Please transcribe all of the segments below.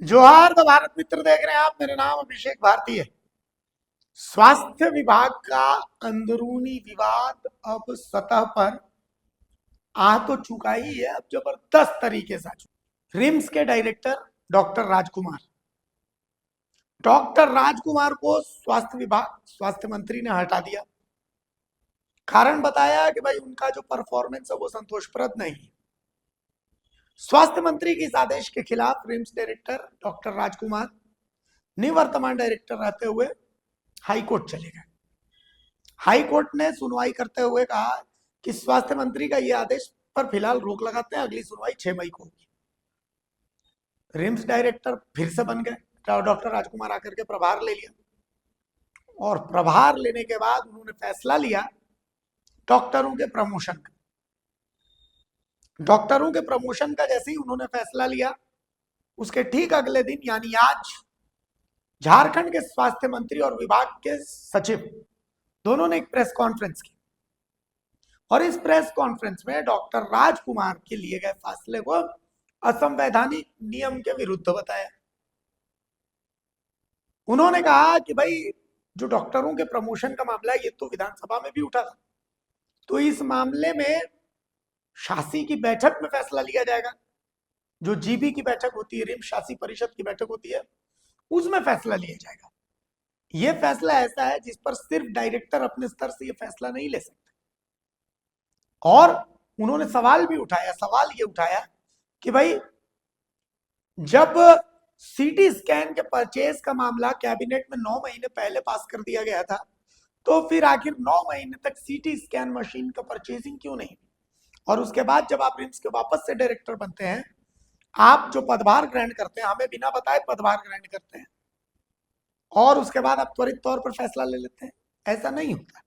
जोहार द भारत मित्र देख रहे हैं आप। मेरा नाम अभिषेक भारती है। स्वास्थ्य विभाग का अंदरूनी विवाद अब सतह पर आ तो चुका ही है, अब जबरदस्त तरीके से आ चुका। रिम्स के डायरेक्टर डॉक्टर राजकुमार को स्वास्थ्य विभाग स्वास्थ्य मंत्री ने हटा दिया। कारण बताया कि भाई उनका जो परफॉर्मेंस है वो संतोषप्रद नहीं। स्वास्थ्य मंत्री के इस आदेश के खिलाफ रिम्स डायरेक्टर डॉक्टर राजकुमार निवर्तमान डायरेक्टर रहते हुए हाईकोर्ट चले गए। हाईकोर्ट ने सुनवाई करते हुए कहा कि स्वास्थ्य मंत्री का यह आदेश पर फिलहाल रोक लगाते हैं, अगली सुनवाई 6 मई को होगी। रिम्स डायरेक्टर फिर से बन गए। डॉक्टर राजकुमार आकर के प्रभार ले लिया और प्रभार लेने के बाद उन्होंने फैसला लिया डॉक्टरों के प्रमोशन का। डॉक्टरों के प्रमोशन का जैसे ही उन्होंने फैसला लिया, उसके ठीक अगले दिन यानी आज झारखंड के स्वास्थ्य मंत्री और विभाग के सचिव दोनों ने एक प्रेस कॉन्फ्रेंस की और इस प्रेस कॉन्फ्रेंस में डॉक्टर राजकुमार के लिए गए फैसले को असंवैधानिक नियम के विरुद्ध बताया। उन्होंने कहा कि भाई जो डॉक्टरों के प्रमोशन का मामला है ये तो विधानसभा में भी उठा था, तो इस मामले में शासी की बैठक में फैसला लिया जाएगा। जो जीबी की बैठक होती है, रिम्स शासी परिषद की बैठक होती है, उसमें फैसला लिया जाएगा। यह फैसला ऐसा है जिस पर सिर्फ डायरेक्टर अपने स्तर से यह फैसला नहीं ले सकते। और उन्होंने सवाल भी उठाया, सवाल ये उठाया कि भाई जब सीटी स्कैन के परचेज का मामला कैबिनेट में 9 महीने पहले पास कर दिया गया था, तो फिर आखिर 9 महीने तक सीटी स्कैन मशीन का परचेजिंग क्यों नहीं? और उसके बाद जब आप रिम्स के वापस से डायरेक्टर बनते हैं, आप जो पदभार ग्रहण करते हैं, हमें बिना बताए पदभार ग्रहण करते हैं और उसके बाद आप त्वरित तौर पर फैसला ले लेते हैं। ऐसा नहीं होता।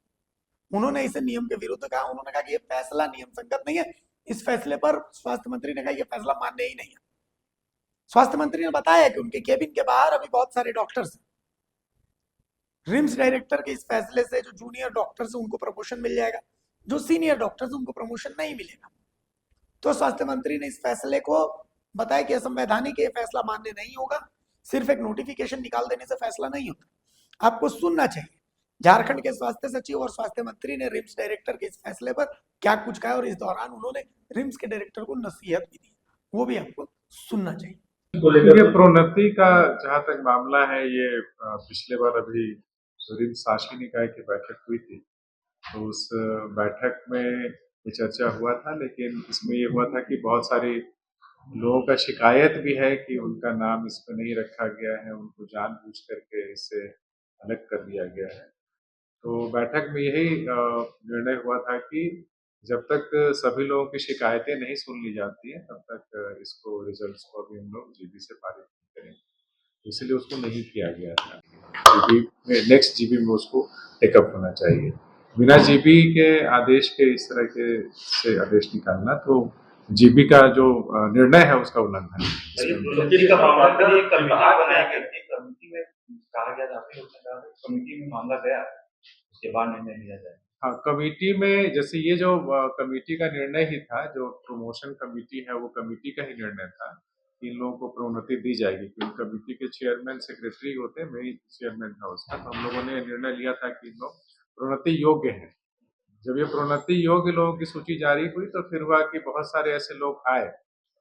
उन्होंने इसे नियम के विरुद्ध कहा। उन्होंने कहा कि यह फैसला नियम संगत नहीं है। इस फैसले पर स्वास्थ्य मंत्री ने कहा यह फैसला मान्य ही नहीं है। स्वास्थ्य मंत्री ने बताया कि उनके केबिन के बाहर अभी बहुत सारे डॉक्टर्स हैं। रिम्स डायरेक्टर के इस फैसले से जो जूनियर डॉक्टर्स हैं उनको प्रमोशन मिल जाएगा, जो सीनियर डॉक्टर्स हैं उनको प्रमोशन नहीं मिलेगा। तो स्वास्थ्य मंत्री ने इस फैसले को बताया कि असंवैधानिक ये फैसला मान्य नहीं होगा। सिर्फ एक नोटिफिकेशन निकाल देने से फैसला नहीं होता, आपको सुनना चाहिए। झारखंड के स्वास्थ्य सचिव और स्वास्थ्य मंत्री ने रिम्स डायरेक्टर के इस फैसले पर क्या कुछ कहा और इस दौरान उन्होंने रिम्स के डायरेक्टर को नसीहत भी दी, वो भी आपको सुनना चाहिए। ये प्रोन्नति का जहाँ तक मामला है, ये पिछले बार अभी रिम्स शासी निकाय की बैठक हुई थी, तो उस बैठक में ये चर्चा हुआ था। लेकिन इसमें ये हुआ था कि बहुत सारे लोगों का शिकायत भी है कि उनका नाम इस पर नहीं रखा गया है, उनको जानबूझ करके इससे अलग कर दिया गया है। तो बैठक में यही निर्णय हुआ था कि जब तक सभी लोगों की शिकायतें नहीं सुन ली जाती हैं, तब तक इसको रिजल्ट्स को अभी हम लोग जीबी से पारित नहीं करेंगे। इसलिए उसको नहीं किया गया था। जीबी में नेक्स्ट जीबी में उसको टेकअप होना चाहिए। बिना जीबी के आदेश के इस तरह के से आदेश निकालना तो जीबी का जो निर्णय है उसका उल्लंघन है। कमेटी में मामला गया, उसके बाद निर्णय लिया जाए। हाँ, कमेटी में जैसे ये जो कमेटी का निर्णय ही था, जो प्रमोशन कमेटी है वो कमेटी का ही निर्णय था कि इन लोगों को प्रोन्नति दी जाएगी, क्योंकि कमेटी के चेयरमैन सेक्रेटरी होते हैं, मैं ही चेयरमैन था उसका। तो हम लोगों ने निर्णय लिया था कि इन लोग प्रोन्नति योग्य है। जब ये प्रोन्नति योग्य लोगों की सूची जारी हुई तो फिर हुआ कि बहुत सारे ऐसे लोग आए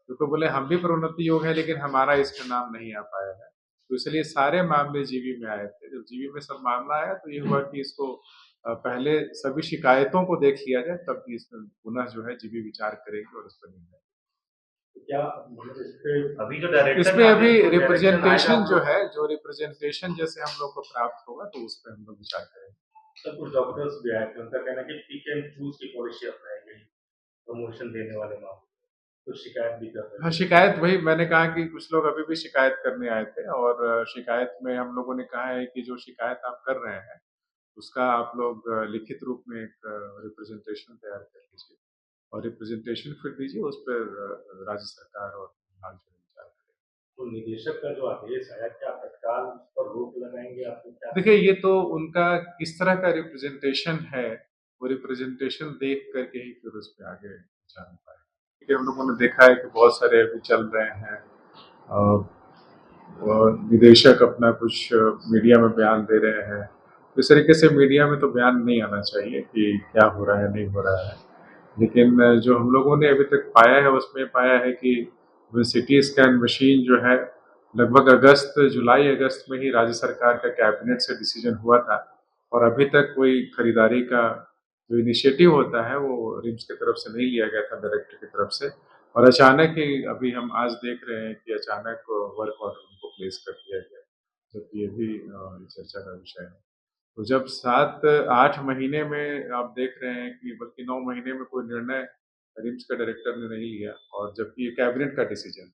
जो तो बोले हम भी प्रोन्नति योग्य है, लेकिन हमारा इसमें नाम नहीं आ पाया है। तो इसलिए सारे मामले जीबी में आए थे। जब जीबी में सब मामला आया तो ये हुआ कि इसको पहले सभी शिकायतों को देख लिया जाए, तब भी इसमें पुनः जो है जीबी विचार करेगी और उस पर निर्णय। क्या अभी जो डायरेक्टर इसमें अभी रिप्रेजेंटेशन जो है, जो रिप्रेजेंटेशन जैसे हम लोग को प्राप्त होगा तो उस पर हम लोग विचार करेंगे। सर, कुछ डॉक्टर्स भी आए थे, उनका कहना है कि पिक एंड चूज की पॉलिसी अपनाई गई प्रमोशन देने वाले मामले, तो शिकायत भी कर रहे हैं। हाँ, शिकायत वही मैंने कहा कि कुछ लोग अभी भी शिकायत करने आए थे और शिकायत में हम लोगों ने कहा है कि जो शिकायत आप कर रहे हैं उसका आप लोग लिखित रूप में एक रिप्रेजेंटेशन तैयार कर लीजिए और रिप्रेजेंटेशन फिर दीजिए, उस पर राज्य सरकार और विभाग जो विचार करें। तो निदेशक का जो आदेश आया, क्या तत्काल उस पर रोक लगाएंगे? आपको क्या देखिए, ये तो उनका किस तरह का रिप्रेजेंटेशन है, वो रिप्रेजेंटेशन देख करके ही फिर उस पर आगे जान पाएगा। हम लोगों ने देखा है कि बहुत सारे अभी चल रहे हैं निदेशक अपना कुछ मीडिया में बयान दे रहे हैं। इस तरीके से मीडिया में तो बयान नहीं आना चाहिए कि क्या हो रहा है, नहीं हो रहा है। लेकिन जो हम लोगों ने अभी तक पाया है, उसमें पाया है कि सिटी स्कैन मशीन जो है, लगभग जुलाई-अगस्त में ही राज्य सरकार का कैबिनेट से डिसीजन हुआ था और अभी तक कोई खरीदारी का जो इनिशिएटिव होता है, वो रिम्स की तरफ से नहीं लिया गया था, डायरेक्टर की तरफ से। और अचानक ही अभी हम आज देख रहे हैं कि अचानक वर्क ऑर्डर उनको प्लेस कर दिया गया, जबकि ये भी चर्चा का विषय है। तो जब 7-8 महीने में आप देख रहे हैं कि बल्कि 9 महीने में कोई निर्णय रिम्स के डायरेक्टर ने नहीं लिया और जबकि ये कैबिनेट का डिसीजन,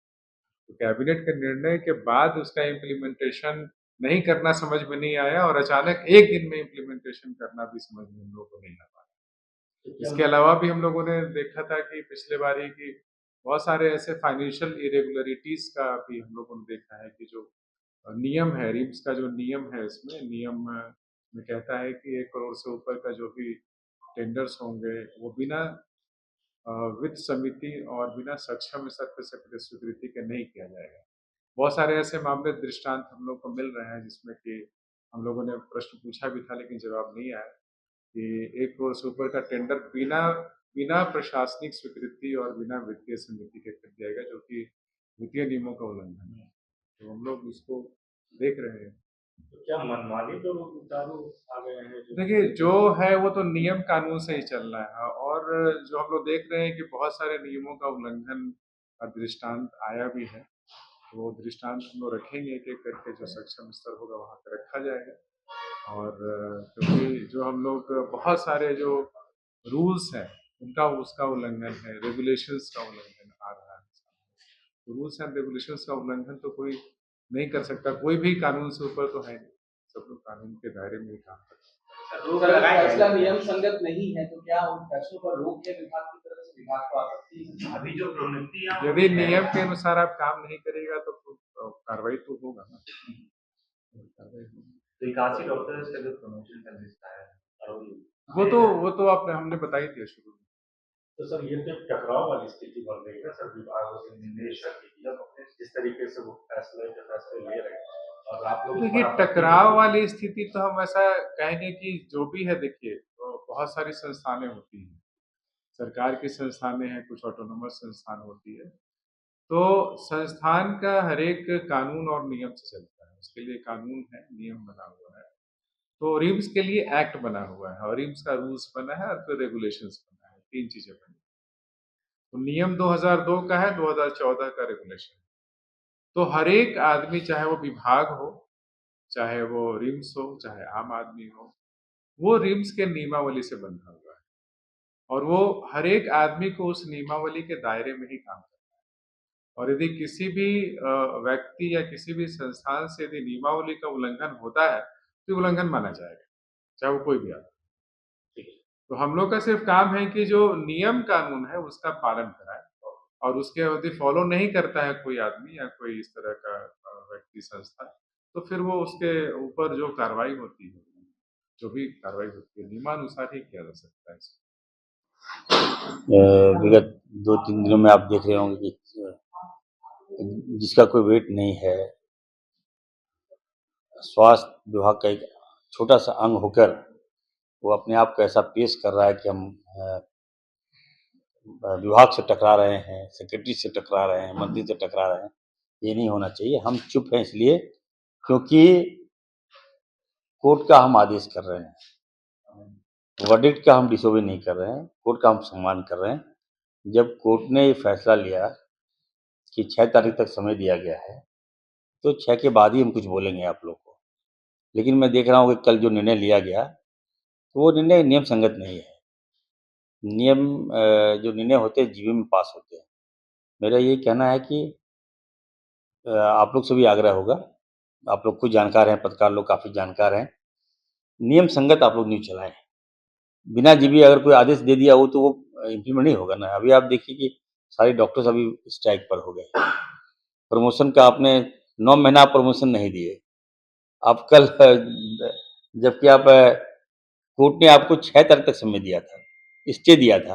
तो कैबिनेट के निर्णय के बाद उसका इम्प्लीमेंटेशन नहीं करना समझ में नहीं आया और अचानक एक दिन में इम्प्लीमेंटेशन करना भी समझ में हम लोगों को नहीं आ पाया। इसके अलावा भी हम लोगों ने देखा था कि पिछले बारी की बहुत सारे ऐसे फाइनेंशियल इरेगुलरिटीज का भी हम लोगों ने देखा है कि जो नियम है, रिम्स का जो नियम है, इसमें नियम में कहता है कि 1 करोड़ से ऊपर का जो भी टेंडर्स होंगे, वो बिना वित्त समिति और बिना सक्षम स्तर से स्वीकृति के नहीं किया जाएगा। बहुत सारे ऐसे मामले दृष्टांत हम लोग को मिल रहे हैं जिसमें कि हम लोगों ने प्रश्न पूछा भी था लेकिन जवाब नहीं आया कि 1 करोड़ से ऊपर का टेंडर बिना बिना प्रशासनिक स्वीकृति और बिना वित्तीय समिति के कर दिया गया, जो कि वित्तीय नियमों का उल्लंघन है। तो हम लोग इसको देख रहे हैं। तो क्या मनमानी तो चालू आ गए हैं देखिए, जो है वो तो नियम कानून से ही चल रहा है और जो हम लोग देख रहे हैं कि बहुत सारे नियमों का उल्लंघन का दृष्टांत आया भी है। तो वो दृष्टांत हम लोग रखेंगे एक-एक करके, जो सक्षम स्तर होगा वहाँ पे रखा जाएगा। और क्योंकि जो हम लोग बहुत सारे जो रूल्स हैं, उसका उल्लंघन है, रेगुलेशंस का उल्लंघन आ रहा है। तो रूल्स एंड रेगुलेशंस का उल्लंघन तो कोई नहीं कर सकता, कोई भी कानून से ऊपर तो है नहीं, सब लोग कानून के दायरे में ही काम करते हैं। अगर फैसला नियम संगत नहीं है तो क्या उन फैसलों पर रोक है विभाग की तरफ से? विभाग को आ सकती है। अभी जो प्रोन्नति यदि नियम के अनुसार आप काम नहीं करेगा तो कार्रवाई तो होगा ना। कार्रवाई होगी। तो 81 डॉक्टर्स का जो प्रमोशन का लिस्ट आया है, वो तो आपने हमने बताई थी शुरू में। तो सर ये तो टकराव वाली स्थिति बन रही है ना सर, विभागों के निदेशक जिस तरीके से वो फैसले ले रहे हैं और आप लोग देखिए, टकराव वाली स्थिति तो हम ऐसा कहेंगे कि जो भी है, देखिए तो बहुत सारी संस्थानें होती हैं, सरकार की संस्थानें हैं, कुछ ऑटोनोमस संस्थान होती है। तो संस्थान का हर एक कानून और नियम से चलता है, उसके लिए कानून है, नियम बना हुआ है। तो रिम्स के लिए एक्ट बना हुआ है और रिम्स का रूल्स बना है और फिर रेगुलेशंस बना है, 3 चीजें बनी। तो नियम 2002 का है, 2014 का रेगुलेशन। तो हर एक आदमी, चाहे वो विभाग हो, चाहे वो रिम्स हो, चाहे आम आदमी हो, वो रिम्स के नियमावली से बंधा हुआ है और वो हर एक आदमी को उस नियमावली के दायरे में ही काम करना है। और यदि किसी भी व्यक्ति या किसी भी संस्थान से यदि नियमावली का उल्लंघन होता है तो उल्लंघन माना जाएगा, चाहे वो कोई भी आदमी। तो हम लोग का सिर्फ काम है कि जो नियम कानून है उसका पालन कराए और उसके यदि फॉलो नहीं करता है कोई आदमी या कोई इस तरह का व्यक्ति, संस्था, तो फिर वो उसके ऊपर जो कार्रवाई होती है, जो भी कार्रवाई होती है, नियमानुसार ही किया जा सकता है इसको। विगत 2-3 दिनों में आप देख रहे होंगे कि जिसका कोई वेट नहीं है, स्वास्थ्य विभाग का एक छोटा सा अंग होकर वो अपने आप को ऐसा पेश कर रहा है कि हम विभाग से टकरा रहे हैं, सेक्रेटरी से टकरा रहे हैं, मंत्री से टकरा रहे हैं। ये नहीं होना चाहिए। हम चुप हैं इसलिए क्योंकि कोर्ट का हम आदेश कर रहे हैं, वर्डिक्ट का हम डिसोबे नहीं कर रहे हैं, कोर्ट का हम सम्मान कर रहे हैं। जब कोर्ट ने ये फैसला लिया कि 6 तारीख तक समय दिया गया है, तो 6 के बाद ही हम कुछ बोलेंगे आप लोग को। लेकिन मैं देख रहा हूँ कि कल जो निर्णय लिया गया, तो वो निर्णय नियम संगत नहीं है। नियम जो निर्णय होते हैं जीबी में पास होते हैं। मेरा ये कहना है कि आप लोग से भी आग्रह होगा, आप लोग खुद जानकार हैं, पत्रकार लोग काफ़ी जानकार हैं, नियम संगत आप लोग न्यूज़ चलाएँ। बिना जीबी अगर कोई आदेश दे दिया हो तो वो इम्प्लीमेंट नहीं होगा ना। अभी आप देखिए कि सारे डॉक्टर्स अभी स्ट्राइक पर हो गए। प्रमोशन का आपने 9 महीना आप प्रमोशन नहीं दिए। आप कल जबकि आप कोर्ट ने आपको 6 तारीख तक समय दिया था, स्टे दिया था।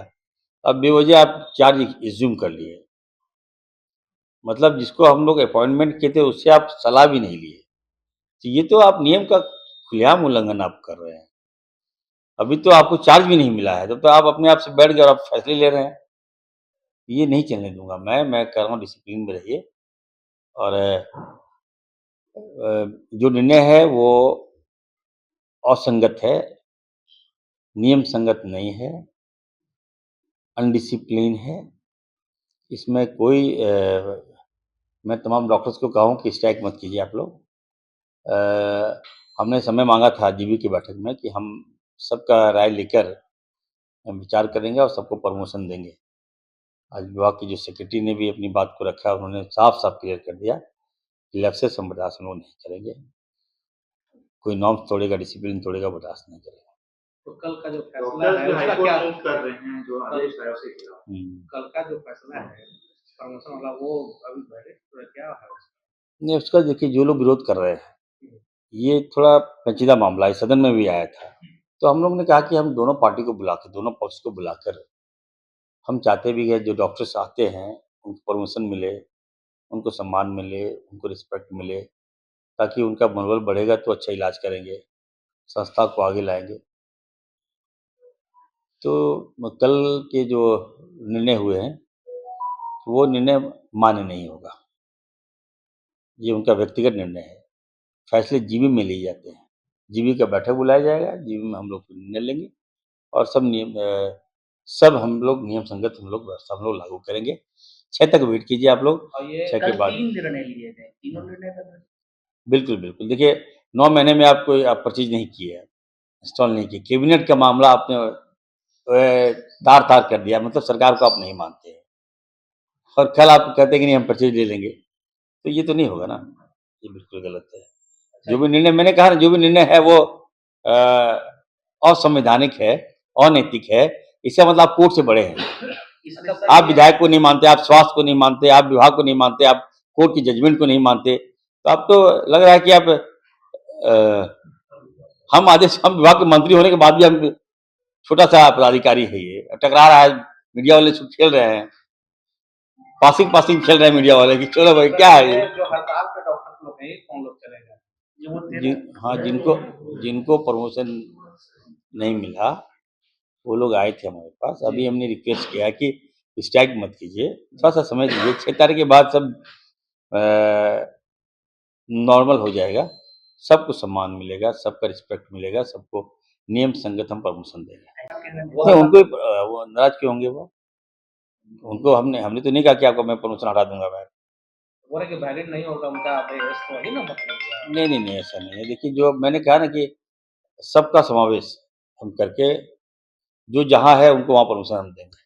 अब बेवजह आप चार्ज एज्यूम कर लिए। मतलब जिसको हम लोग अपॉइंटमेंट किए थे उससे आप सलाह भी नहीं लिए। तो ये तो आप नियम का खुलेआम उल्लंघन आप कर रहे हैं। अभी तो आपको चार्ज भी नहीं मिला है, तब तो आप अपने आप से बैठ गए और आप फैसले ले रहे हैं। ये नहीं चलने दूँगा मैं कह रहा हूँ डिसिप्लिन में रहिए और जो निर्णय है वो असंगत है, नियम संगत नहीं है, अनडिसिप्लिन है। इसमें कोई मैं तमाम डॉक्टर्स को कहूँ कि स्ट्राइक मत कीजिए आप लोग। हमने समय माँगा था जीबी की बैठक में कि हम सबका राय लेकर हम विचार करेंगे और सबको प्रमोशन देंगे। आज विभाग की जो सेक्रेटरी ने भी अपनी बात को रखा, उन्होंने साफ-साफ क्लियर कर दिया कि लैप्सेस हम बर्दाश्त हम लोग नहीं करेंगे। कोई नॉर्म्स तोड़ेगा, डिसिप्लिन तोड़ेगा, बर्दाश्त नहीं करेगा। तो कल का जो फैसला है उसका क्या कर रहे हैं जो आदेश है उसे क्या? कल का जो फैसला है प्रमोशन वाला वो अभी verdict क्या है उसका? नहीं, उसका देखिए जो लोग विरोध कर रहे हैं, ये थोड़ा पेचीदा मामला है, सदन में भी आया था। तो हम लोग ने कहा कि हम दोनों पार्टी को बुलाकर, दोनों पक्ष को बुलाकर हम चाहते भी हैं जो डॉक्टर्स आते हैं उनको प्रमोशन मिले, उनको सम्मान मिले, उनको रिस्पेक्ट मिले, ताकि उनका मनोबल बढ़ेगा तो अच्छा इलाज करेंगे, संस्था को आगे लाएँगे। तो कल के जो निर्णय हुए हैं, वो निर्णय मान्य नहीं होगा। ये उनका व्यक्तिगत निर्णय है। फैसले जीबी में लिए जाते हैं। जीबी का बैठक बुलाया जाएगा, जीबी में हम लोग निर्णय लेंगे और सब हम लोग नियम संगत हम लोग व्यवस्था हम लोग लागू करेंगे। 6 तक वेट कीजिए आप लोग। और ये 6 के कल बाद 3 निर्णय लिए गए, तीनों निर्णय बदले। बिल्कुल, बिल्कुल। देखिए 9 महीने में आप परचेज़ नहीं किए हैं, इंस्टॉल नहीं किए। कैबिनेट का मामला आपने तार-तार कर दिया, मतलब सरकार को आप नहीं मानते हैं। और कल आप कहते हैं कि नहीं हम परचेज़ ले लेंगे, तो ये तो नहीं होगा ना, ये बिल्कुल गलत है। जो भी निर्णय मैंने कहा ना, जो भी निर्णय है वो असंवैधानिक है, अनैतिक है, इसका मतलब आप कोर्ट से बड़े हैं। आप विधायक को नहीं मानते, आप स्वास्थ्य को नहीं मानते, आप विभाग को नहीं मानते, आप कोर्ट की जजमेंट को नहीं मानते, तो अब तो लग रहा है कि आप हम विभाग के मंत्री होने के बाद भी हम छोटा-सा पदाधिकारी है ये, टकरा रहा है, मीडिया वाले सब खेल रहे हैं, पासिंग खेल रहे हैं मीडिया वाले कि चलो भाई क्या है ये? जो हड़ताल पे डॉक्टर लोग हैं, ये कौन लोग चलेगा? हाँ, जिनको प्रमोशन नहीं मिला, वो लोग आए थे हमारे पास। अभी हमने रिक्वेस्ट किया कि स्ट्राइक मत कीजिए, थोड़ा-सा समय दीजिए। 6 तारीख के बाद सब नॉर्मल हो जाएगा, सबको सम्मान मिलेगा, सबका रिस्पेक्ट मिलेगा, सबको नियम संगत हम प्रमोशन देंगे। तो उनको वो नाराज क्यों होंगे वो? उनको हमने तो नहीं कहा कि आपको मैं प्रमोशन हटा दूंगा मैं। बोल रहे कि वैलिड नहीं होगा उनका आदेश, तो वही ना मतलब हुआ। नहीं, ऐसा नहीं है। देखिए जो मैंने कहा ना कि सबका समावेश हम करके जो जहाँ है उनको वहाँ प्रमोशन हम देंगे।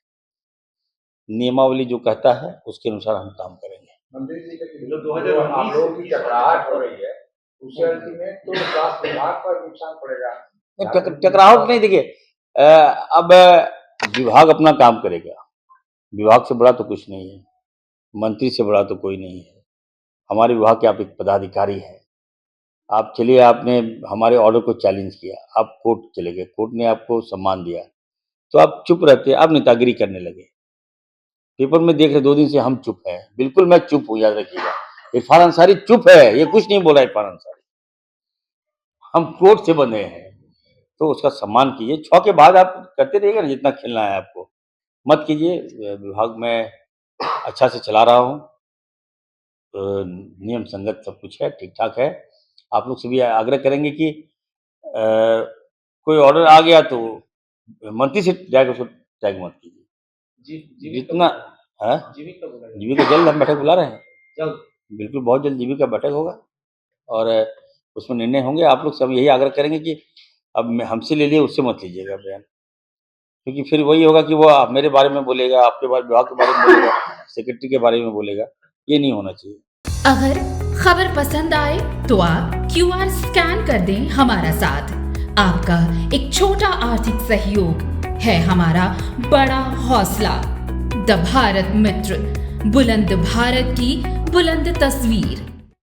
नियमावली जो कहता है उसके अनुसार हम काम करेंगे। मंदिर जी का 2019 आप लोगों की टकराहट हो रही है, उसके अल्टीमेट तो स्वास्थ्य विभाग पर नुकसान पड़ेगा। टकराहट नहीं, देखिए अब विभाग अपना काम करेगा, विभाग से बड़ा तो कुछ नहीं है, मंत्री से बड़ा तो कोई नहीं है। हमारे विभाग के आप एक पदाधिकारी हैं, आप चलिए, आपने हमारे ऑर्डर को चैलेंज किया, आप कोर्ट चले गए, कोर्ट ने आपको सम्मान दिया, तो आप चुप रहते, आप नेतागिरी करने लगे। पेपर में देख रहे 2 दिन से हम चुप हैं, बिल्कुल मैं चुप हूँ, याद रखिएगा। इरफान अंसारी चुप है, ये कुछ नहीं बोला इरफान अंसारी, हम कोर्ट से बंधे हैं, तो उसका सम्मान कीजिए। 6 के बाद आप करते रहिएगा ना, जितना खेलना है आपको, मत कीजिए। विभाग में अच्छा से चला रहा हूँ, तो नियम संगत सब कुछ है, ठीक ठाक है। आप लोग से भी आग्रह करेंगे कि कोई ऑर्डर आ गया तो मंत्री से जाकर उसको टैग मत कीजिए। जितना जीबी का जल्द हम बैठक बुला रहे हैं, जल्द, बिल्कुल बहुत जल्द जीबी का बैठक होगा और उसमें निर्णय होंगे। आप लोग सब यही आग्रह करेंगे कि अब हमसे ले लिए, उससे मत लीजिएगा बयान, क्योंकि फिर वही होगा कि वो मेरे बारे में बोलेगा, आपके बारे विभाग के बारे में बोलेगा, सेक्रेटरी के बारे में बोलेगा। ये नहीं होना चाहिए। अगर खबर पसंद आए तो आप QR स्कैन कर दें हमारा साथ। आपका एक छोटा आर्थिक सहयोग है हमारा बड़ा हौसला। द भारत मित्र, बुलंद भारत की बुलंद तस्वीर।